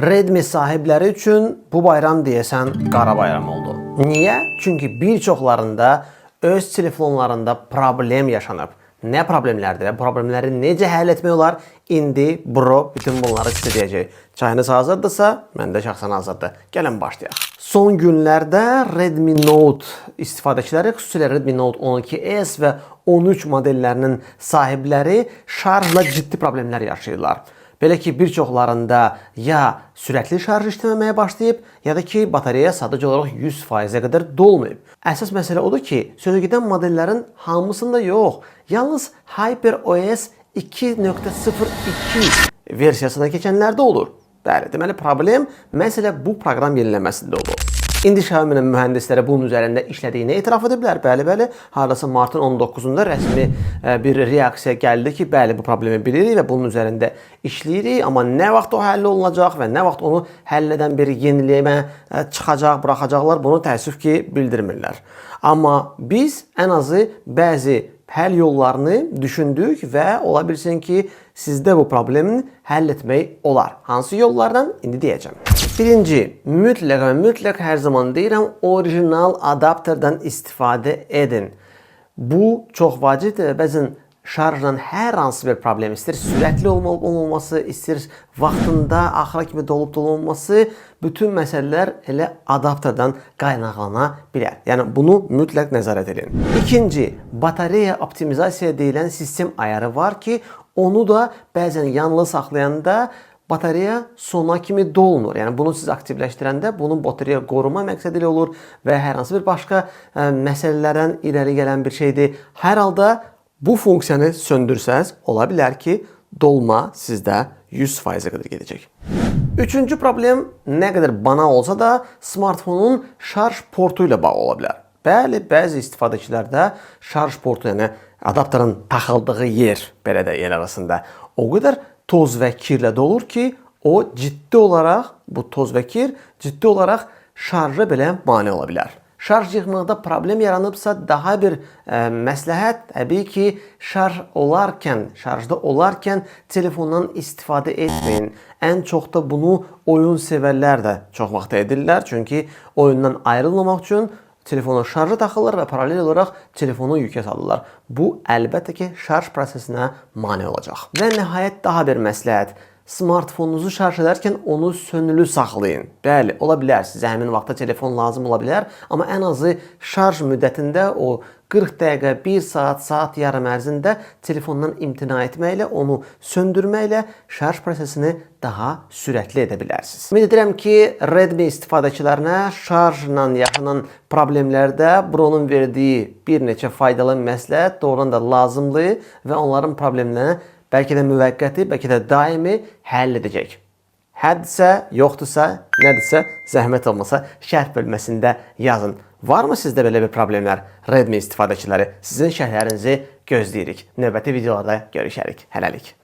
Redmi sahibləri üçün bu bayram deyəsən qara bayram oldu. Niyə? Çünki bir çoxlarında öz telefonlarında problem yaşanıb. Nə problemlərdir? Problemləri necə həll etmək olar? İndi bro bütün bunları sizə deyəcək. Çayınız hazırdırsa, məndə şəxsən hazırdır. Gəlin başlayaq. Son günlərdə Redmi Note istifadəçiləri, xüsusilə Redmi Note 12S və 13 modellərinin sahibləri şarjla ciddi problemlər yaşayırlar. Belə ki, bir çoxlarında ya sürətli şarj işləməməyə başlayıb, ya da ki, batareya sadəcə olaraq 100%-ə qədər dolmayıb. Əsas məsələ odur ki, sözügedən modellərin hamısında yox, yalnız HyperOS 2.02 versiyasına keçənlərdə olur. Bəli, deməli problem məsələ bu proqram yeniləməsində olur. İndi Xiaomi'nin mühəndisləri bunun üzərində işlədiyini etiraf ediblər. Bəli, hardasa martın 19-da rəsmi bir reaksiya gəldi ki, bəli, bu problemi bilirik və bunun üzərində işləyirik. Amma nə vaxt o həll olunacaq və nə vaxt onu həll edən bir yeniləyimə çıxacaq, buraxacaqlar, bunu təəssüf ki, bildirmirlər. Amma biz ən azı bəzi həll yollarını düşündük və ola bilsin ki, sizdə bu problemi həll etmək olar. Hansı yollardan? İndi deyəcəm. Birinci, mütləq hər zaman deyirəm, orijinal adapterdən istifadə edin. Bu çox vacibdir. Bəzən şarjla hər hansı bir problem, istər sürətli olmaması, istər vaxtında axıra kimi dolub-dolunması, bütün məsələlər elə adapterdən qaynaqlana bilər. Yəni bunu mütləq nəzarət edin. İkinci, batareya optimizasiya deyilən sistem ayarı var ki, onu da bəzən yanılı saxlayanda batareya sona kimi dolmur. Yəni bunu siz aktivləşdirəndə bunun batareya qoruma məqsədi ilə olur və hər hansı bir başqa məsələlərdən irəli gələn bir şeydir. Hər halda bu funksiyanı söndürsəz, ola bilər ki, dolma sizdə 100%-ə qədər gedəcək. Üçüncü problem nə qədər banal olsa da smartfonun şarj portu ilə bağlı ola bilər. Bəli, bəzi istifadəçilərdə şarj portu, yəni adapterin taxıldığı yer, belə də yer arasında o qədər toz və kirlə dolur ki, o ciddi olaraq, bu toz və kir ciddi olaraq şarja belə mane ola bilər. Şarj yığmaqda problem yaranıbsa daha bir məsləhət təbii ki, şarjda olarkən telefondan istifadə etməyin. Ən çox da bunu oyun sevərlər də çox vaxt edirlər. Çünki oyundan ayrılmamaq üçün telefonu şarja taxırlar və paralel olaraq telefonu yükə salırlar. Bu, əlbəttə ki, şarj prosesinə mane olacaq. Və nəhayət daha bir məsləhət. Smartfonunuzu şarj edərkən onu sönülü saxlayın. Bəli, ola bilər, sizə həmin vaxtda telefon lazım ola bilər. Amma ən azı şarj müddətində o 40 dəqiqə, 1 saat, saat yarım ərzində telefondan imtina etməklə, onu söndürməklə şarj prosesini daha sürətli edə bilərsiniz. Ümid edirəm ki, Redmi istifadəçilərinə şarjla yaxınan problemlərdə Bronun verdiyi bir neçə faydalı məsləhət doğrudan da lazımdır və onların problemlərini bəlkə də müvəqqəti, bəlkə də daimi həll edəcək. Həddirsə, yoxdursa, nədirsə, zəhmət olmasa şərh bölməsində yazın. Varmı sizdə belə bir problemlər? Redmi istifadəçiləri, sizin şərhlərinizi gözləyirik. Növbəti videolarda görüşərik. Hələlik.